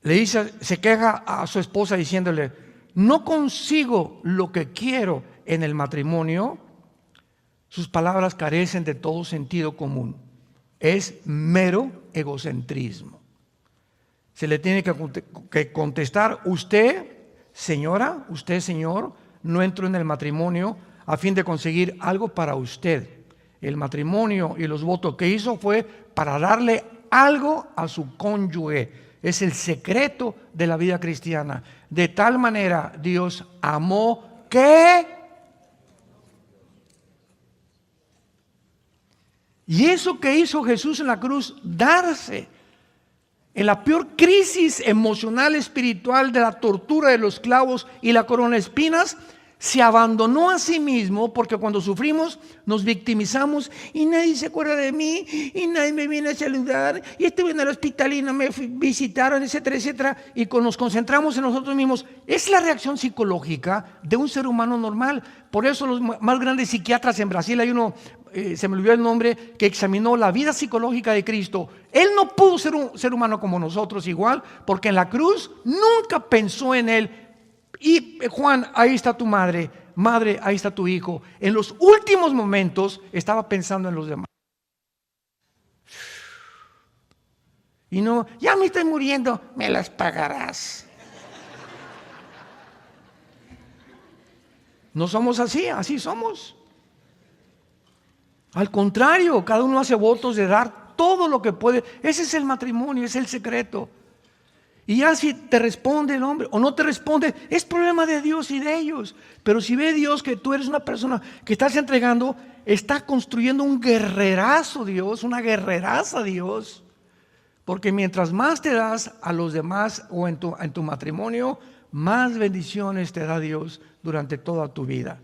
le dice, se queja a su esposa diciéndole, no consigo lo que quiero en el matrimonio, sus palabras carecen de todo sentido común. Es mero egocentrismo. Se le tiene que contestar, usted, señora, usted, señor, no entró en el matrimonio a fin de conseguir algo para usted. El matrimonio y los votos que hizo fue para darle algo a su cónyuge. Es el secreto de la vida cristiana. De tal manera Dios amó que... Y eso que hizo Jesús en la cruz, darse en la peor crisis emocional, espiritual, de la tortura de los clavos y la corona de espinas, se abandonó a sí mismo, porque cuando sufrimos nos victimizamos y nadie se acuerda de mí y nadie me viene a saludar y estuve en el hospital y no me visitaron, etcétera, etcétera, y nos concentramos en nosotros mismos. Es la reacción psicológica de un ser humano normal. Por eso los más grandes psiquiatras en Brasil, hay uno, se me olvidó el nombre, que examinó la vida psicológica de Cristo. Él no pudo ser un ser humano como nosotros igual, porque en la cruz nunca pensó en él. Y Juan, ahí está tu madre, madre, ahí está tu hijo. En los últimos momentos estaba pensando en los demás. Y no, ya me estoy muriendo, me las pagarás. No somos así, así somos. Al contrario, cada uno hace votos de dar todo lo que puede. Ese es el matrimonio, es el secreto. Y ya si te responde el hombre o no te responde, es problema de Dios y de ellos. Pero si ve Dios que tú eres una persona que estás entregando, está construyendo un guerrerazo Dios, una guerreraza Dios. Porque mientras más te das a los demás o en tu matrimonio, más bendiciones te da Dios durante toda tu vida.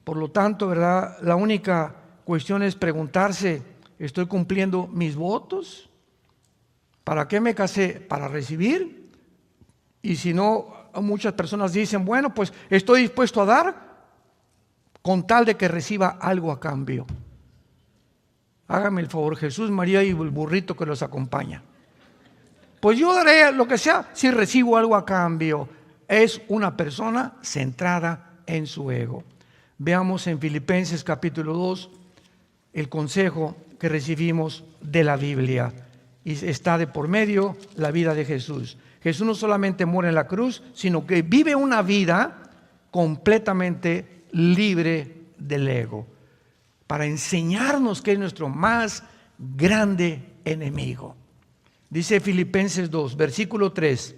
Por lo tanto, ¿verdad? La única cuestión es preguntarse, ¿estoy cumpliendo mis votos? ¿Para qué me casé? ¿Para recibir? Y si no, muchas personas dicen, bueno, pues estoy dispuesto a dar con tal de que reciba algo a cambio. Hágame el favor, Jesús, María y el burrito que los acompaña. Pues yo daré lo que sea si recibo algo a cambio. Es una persona centrada en su ego. Veamos en Filipenses capítulo 2 el consejo que recibimos de la Biblia. Y está de por medio la vida de Jesús. Jesús no solamente muere en la cruz, sino que vive una vida completamente libre del ego, para enseñarnos que es nuestro más grande enemigo. Dice Filipenses 2, versículo 3: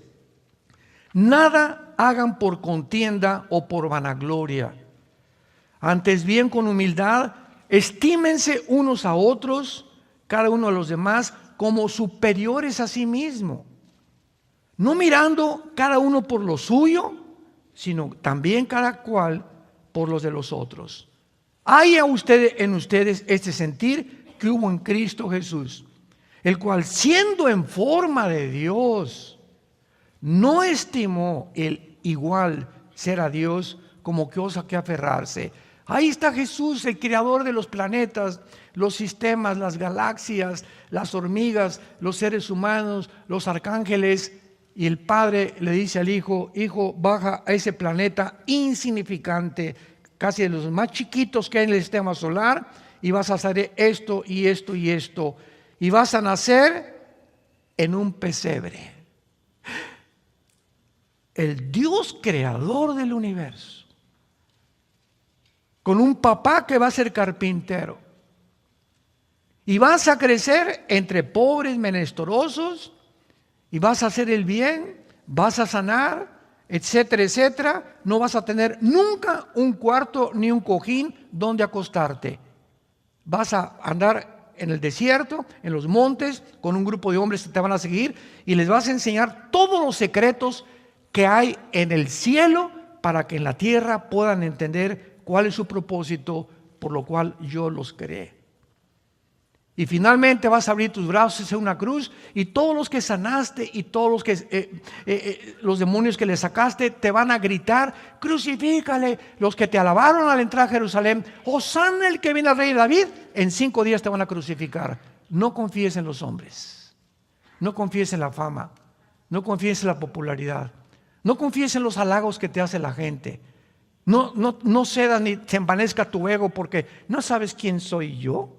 nada hagan por contienda o por vanagloria, antes bien con humildad estímense unos a otros, cada uno a los demás, como superiores a sí mismo, no mirando cada uno por lo suyo, sino también cada cual por los de los otros. Hay en ustedes este sentir que hubo en Cristo Jesús, el cual, siendo en forma de Dios, no estimó el igual ser a Dios como cosa que aferrarse. Ahí está Jesús, el creador de los planetas, los sistemas, las galaxias, las hormigas, los seres humanos, los arcángeles. Y el Padre le dice al Hijo: Hijo, baja a ese planeta insignificante, casi de los más chiquitos que hay en el sistema solar, y vas a hacer esto y esto y esto. Y vas a nacer en un pesebre. El Dios creador del universo con un papá que va a ser carpintero. Y vas a crecer entre pobres, menesterosos, y vas a hacer el bien, vas a sanar, etcétera, etcétera. No vas a tener nunca un cuarto ni un cojín donde acostarte. Vas a andar en el desierto, en los montes, con un grupo de hombres que te van a seguir y les vas a enseñar todos los secretos que hay en el cielo para que en la tierra puedan entender cuál es su propósito por lo cual yo los creé. Y finalmente vas a abrir tus brazos en una cruz y todos los que sanaste y todos los que los demonios que le sacaste te van a gritar: crucifícale. Los que te alabaron al entrar a Jerusalén: Hosana el que viene al rey David. En 5 días te van a crucificar. No confíes en los hombres, no confíes en la fama, no confíes en la popularidad, no confíes en los halagos que te hace la gente. No cedas ni se envanezca tu ego porque no sabes quién soy yo.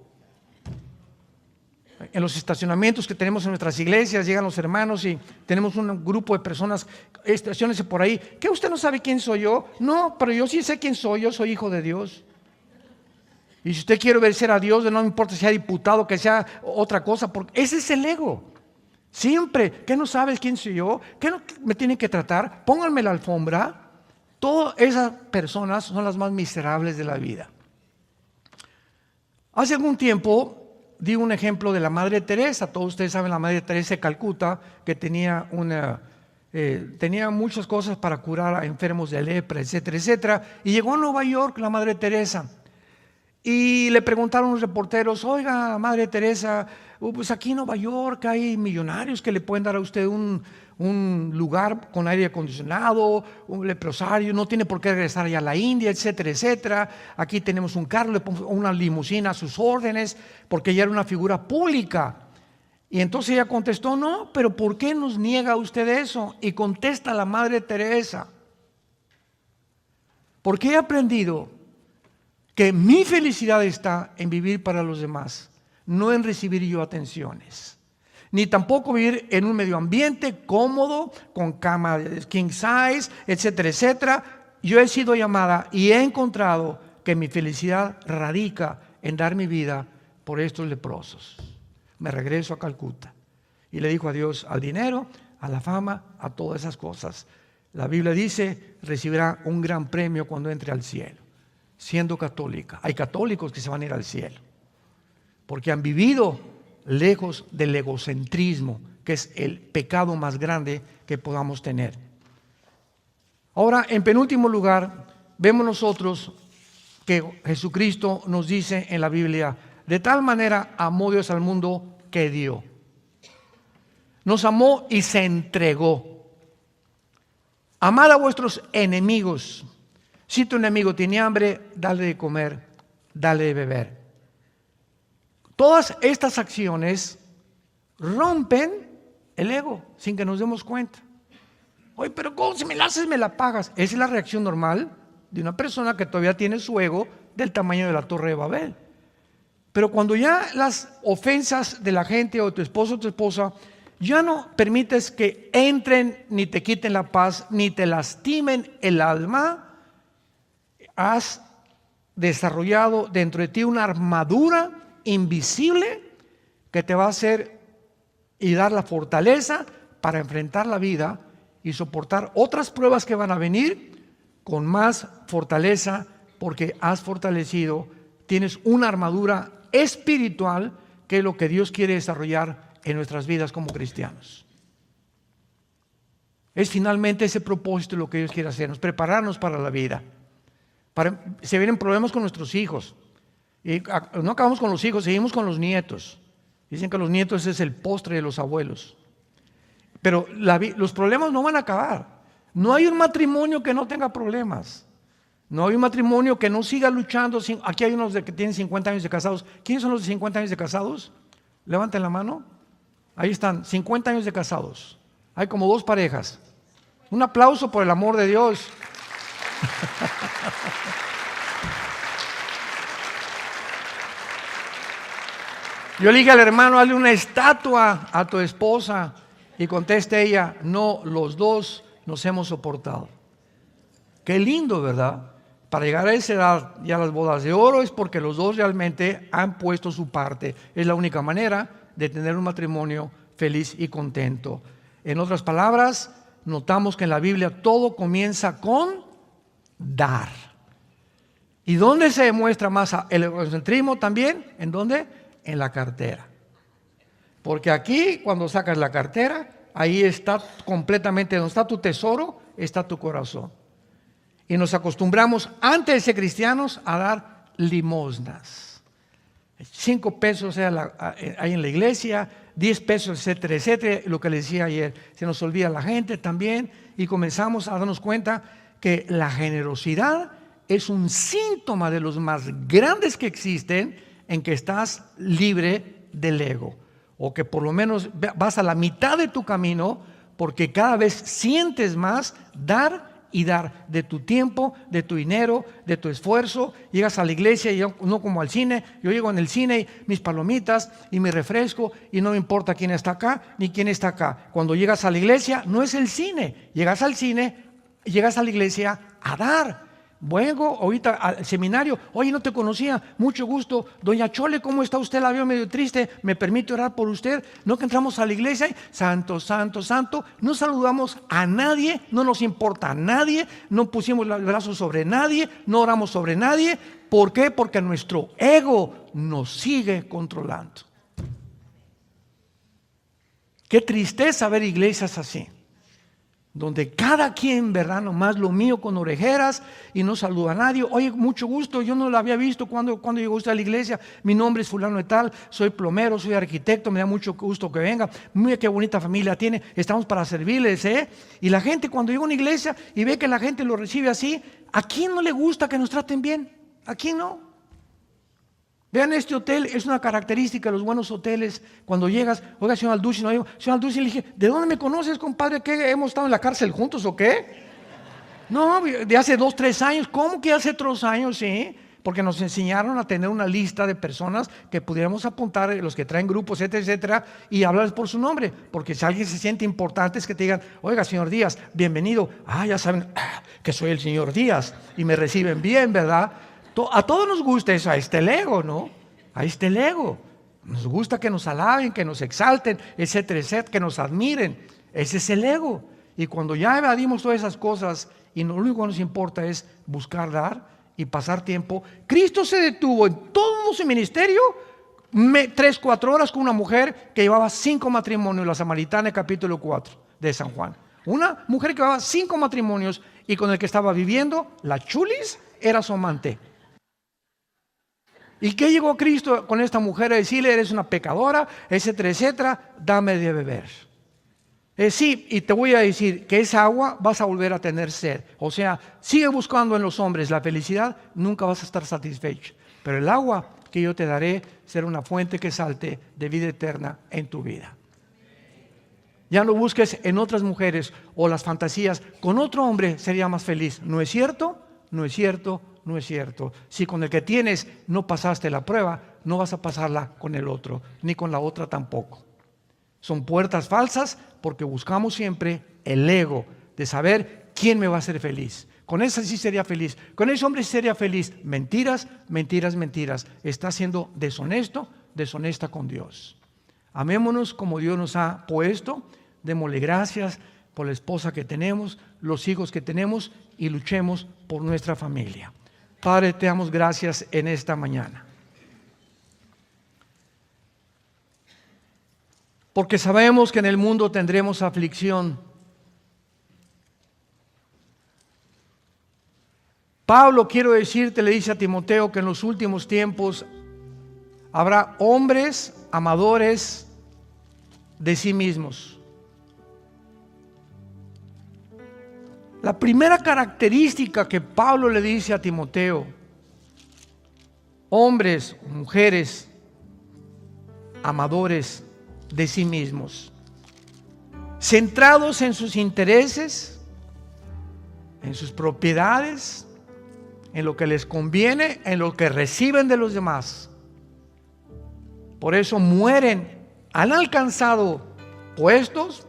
En los estacionamientos que tenemos en nuestras iglesias llegan los hermanos y tenemos un grupo de personas, estaciónense por ahí. ¿Qué usted no sabe quién soy yo? No, pero yo sí sé quién soy, yo soy hijo de Dios. Y si usted quiere obedecer a Dios, no me importa si sea diputado, que sea otra cosa, porque ese es el ego. Siempre, ¿qué no sabes quién soy yo? ¿Qué no me tienen que tratar? Pónganme la alfombra. Todas esas personas son las más miserables de la vida. Hace algún tiempo di un ejemplo de la Madre Teresa. Todos ustedes saben la Madre Teresa de Calcuta, que tenía muchas cosas para curar a enfermos de lepra, etcétera, etcétera. Y llegó a Nueva York la Madre Teresa. Y le preguntaron los reporteros: oiga, Madre Teresa, pues aquí en Nueva York hay millonarios que le pueden dar a usted un lugar con aire acondicionado, un leprosario, no tiene por qué regresar allá a la India, etcétera, etcétera. Aquí tenemos un carro, le ponemos una limusina a sus órdenes, porque ella era una figura pública. Y entonces ella contestó: no, pero ¿por qué nos niega usted eso? Y contesta la Madre Teresa: porque he aprendido que mi felicidad está en vivir para los demás, no en recibir yo atenciones, ni tampoco vivir en un medio ambiente cómodo, con cama king size, etcétera, etcétera. Yo he sido llamada y he encontrado que mi felicidad radica en dar mi vida por estos leprosos. Me regreso a Calcuta. Y le dijo adiós al dinero, a la fama, a todas esas cosas. La Biblia dice: recibirá un gran premio cuando entre al cielo. Siendo católica. Hay católicos que se van a ir al cielo porque han vivido lejos del egocentrismo, que es el pecado más grande que podamos tener. Ahora, en penúltimo lugar, vemos nosotros que Jesucristo nos dice en la Biblia: de tal manera amó Dios al mundo que dio. Nos amó y se entregó. Amad a vuestros enemigos. Si tu enemigo tiene hambre, dale de comer, dale de beber. Todas estas acciones rompen el ego sin que nos demos cuenta. Oye, pero ¿cómo? Si me la haces, me la pagas. Esa es la reacción normal de una persona que todavía tiene su ego del tamaño de la Torre de Babel. Pero cuando ya las ofensas de la gente o tu esposo o tu esposa ya no permites que entren ni te quiten la paz, ni te lastimen el alma, has desarrollado dentro de ti una armadura invisible que te va a hacer y dar la fortaleza para enfrentar la vida y soportar otras pruebas que van a venir con más fortaleza, porque has fortalecido, tienes una armadura espiritual que es lo que Dios quiere desarrollar en nuestras vidas como cristianos. Es finalmente ese propósito lo que Dios quiere hacernos, prepararnos para la vida. Se vienen problemas con nuestros hijos. Y no acabamos con los hijos, seguimos con los nietos. Dicen que los nietos es el postre de los abuelos. Pero los problemas no van a acabar. No hay un matrimonio que no tenga problemas. No hay un matrimonio que no siga luchando. Aquí hay unos que tienen 50 años de casados. ¿Quiénes son los de 50 años de casados? Levanten la mano. Ahí están, 50 años de casados. Hay como 2 parejas. Un aplauso por el amor de Dios. Yo le dije al hermano: hazle una estatua a tu esposa. Y conteste ella: no, los dos nos hemos soportado. Qué lindo, ¿verdad? para llegar a esa edad y a las bodas de oro es porque los dos realmente han puesto su parte. Es la única manera de tener un matrimonio feliz y contento. En otras palabras, notamos que en la Biblia todo comienza con dar. ¿Y dónde se demuestra más el egocentrismo también? ¿En dónde? En la cartera. Porque aquí, cuando sacas la cartera, ahí está completamente, donde está tu tesoro, está tu corazón. Y nos acostumbramos, antes de ser cristianos, a dar limosnas. 5 pesos ahí en la iglesia, 10 pesos, etcétera, etcétera. Lo que les decía ayer, se nos olvida la gente también. Y comenzamos a darnos cuenta que la generosidad es un síntoma de los más grandes que existen, en que estás libre del ego. O que por lo menos vas a la mitad de tu camino, porque cada vez sientes más dar y dar de tu tiempo, de tu dinero, de tu esfuerzo. Llegas a la iglesia y no como al cine. Yo llego en el cine y mis palomitas y mi refresco y no me importa quién está acá ni quién está acá. Cuando llegas a la iglesia no es el cine. Llegas al cine, llegas a la iglesia a dar. Vengo ahorita al seminario, oye, no te conocía, mucho gusto, doña Chole, ¿cómo está usted? La veo medio triste, ¿me permite orar por usted? No, que entramos a la iglesia, santo, santo, santo, no saludamos a nadie, no nos importa a nadie, no pusimos los brazos sobre nadie, no oramos sobre nadie. ¿Por qué? Porque nuestro ego nos sigue controlando. Qué tristeza ver iglesias así, donde cada quien, ¿verdad? Nomás lo mío con orejeras y no saluda a nadie. Oye, mucho gusto, yo no lo había visto cuando llegó usted a la iglesia. Mi nombre es fulano de tal, soy plomero, soy arquitecto, me da mucho gusto que venga. Mira qué bonita familia tiene, estamos para servirles, ¿eh? Y la gente cuando llega a una iglesia y ve que la gente lo recibe así, ¿a quién no le gusta que nos traten bien? ¿A quién no? Vean, este hotel es una característica de los buenos hoteles. Cuando llegas, oiga, señor Alducin, no, señor Alducin, le dije, ¿de dónde me conoces, compadre? ¿Qué, hemos estado en la cárcel juntos o qué? No, de hace 2, 3 años. ¿Cómo que hace 3 años? Sí, porque nos enseñaron a tener una lista de personas que pudiéramos apuntar, los que traen grupos, etcétera, etcétera, y hablarles por su nombre. Porque si alguien se siente importante es que te digan, oiga, señor Díaz, bienvenido. Ya saben que soy el señor Díaz y me reciben bien, ¿verdad? A todos nos gusta eso, ahí está el ego, ¿no? Ahí está el ego. Nos gusta que nos alaben, que nos exalten, etcétera, etcétera, que nos admiren. Ese es el ego. Y cuando ya evadimos todas esas cosas y lo único que nos importa es buscar dar y pasar tiempo, Cristo se detuvo en todo su ministerio 3, 4 horas con una mujer que llevaba 5 matrimonios, la samaritana, capítulo 4 de San Juan. Una mujer que llevaba 5 matrimonios y con el que estaba viviendo, la chulis, era su amante. ¿Y qué llegó Cristo con esta mujer a decirle? Eres una pecadora, etcétera, etcétera, dame de beber. Sí, y te voy a decir que esa agua vas a volver a tener sed. O sea, sigue buscando en los hombres la felicidad, nunca vas a estar satisfecho. Pero el agua que yo te daré será una fuente que salte de vida eterna en tu vida. Ya no busques en otras mujeres o las fantasías, con otro hombre sería más feliz. ¿No es cierto? No es cierto. No es cierto. Si con el que tienes no pasaste la prueba, no vas a pasarla con el otro, ni con la otra tampoco. Son puertas falsas porque buscamos siempre el ego de saber quién me va a hacer feliz. Con ese sí sería feliz, con ese hombre sí sería feliz. Mentiras, mentiras, mentiras. Está siendo deshonesto, deshonesta con Dios. Amémonos como Dios nos ha puesto, démosle gracias por la esposa que tenemos, los hijos que tenemos y luchemos por nuestra familia. Padre, te damos gracias en esta mañana. Porque sabemos que en el mundo tendremos aflicción. Pablo, quiero decirte, le dice a Timoteo que en los últimos tiempos habrá hombres amadores de sí mismos. La primera característica que Pablo le dice a Timoteo, hombres, mujeres, amadores de sí mismos, centrados en sus intereses, en sus propiedades, en lo que les conviene, en lo que reciben de los demás. Por eso mueren, han alcanzado puestos,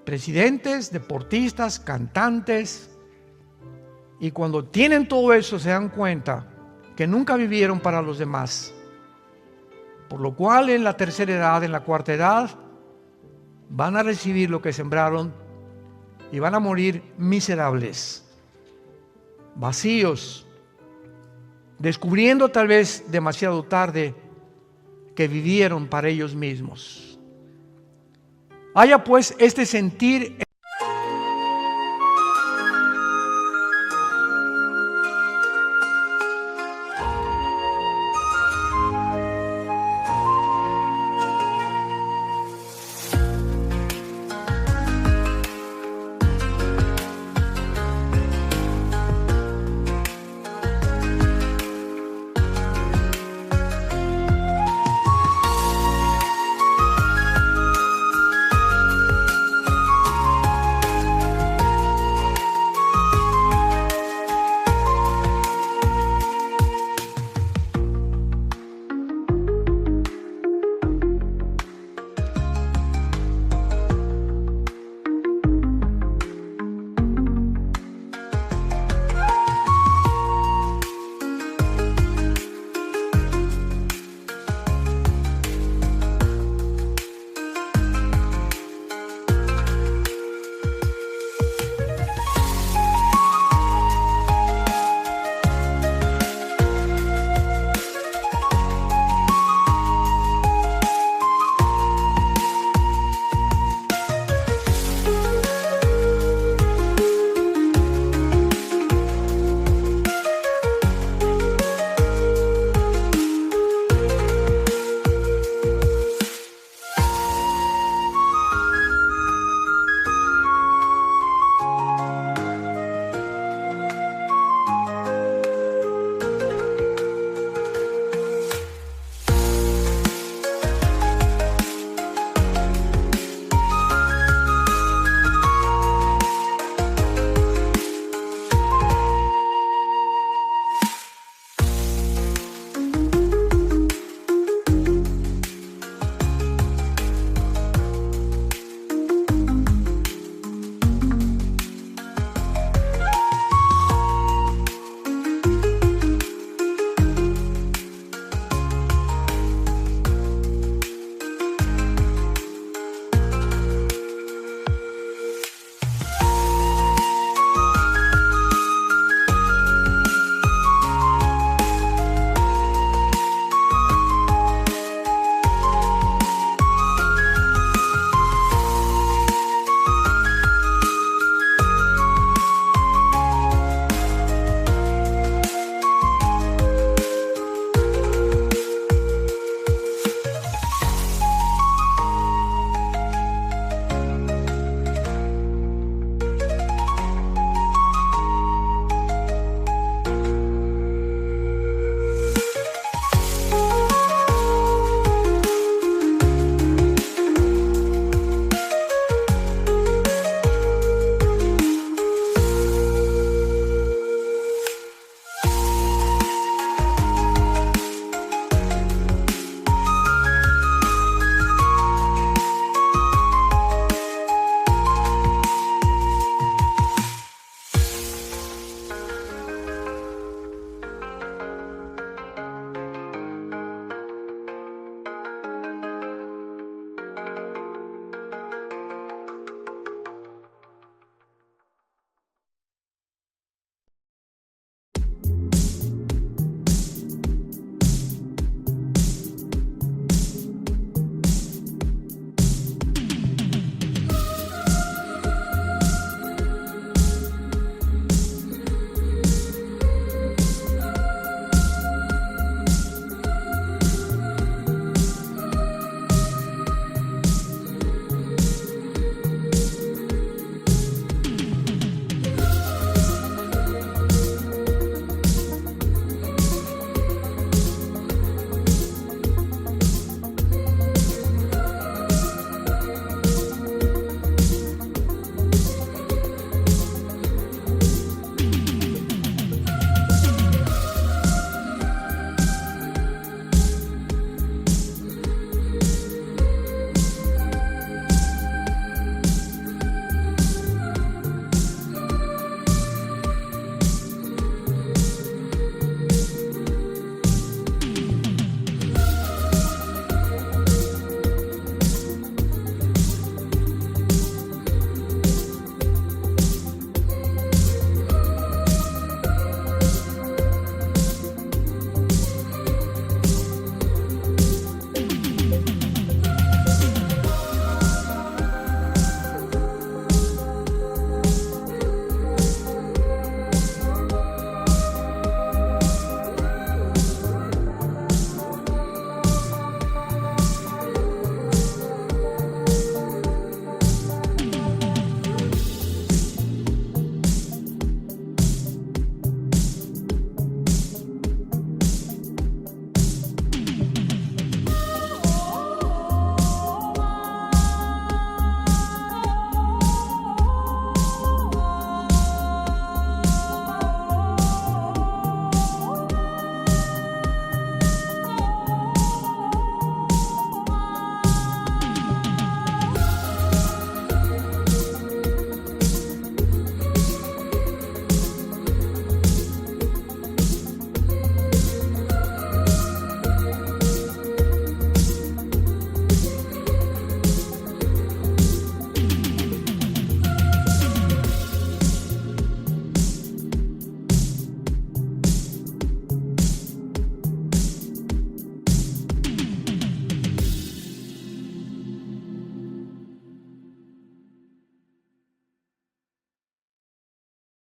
presidentes, deportistas, cantantes, Y cuando tienen todo eso se dan cuenta que nunca vivieron para los demás. Por lo cual en la tercera edad, en la cuarta edad, van a recibir lo que sembraron y van a morir miserables, vacíos, descubriendo tal vez demasiado tarde que vivieron para ellos mismos. Haya pues este sentir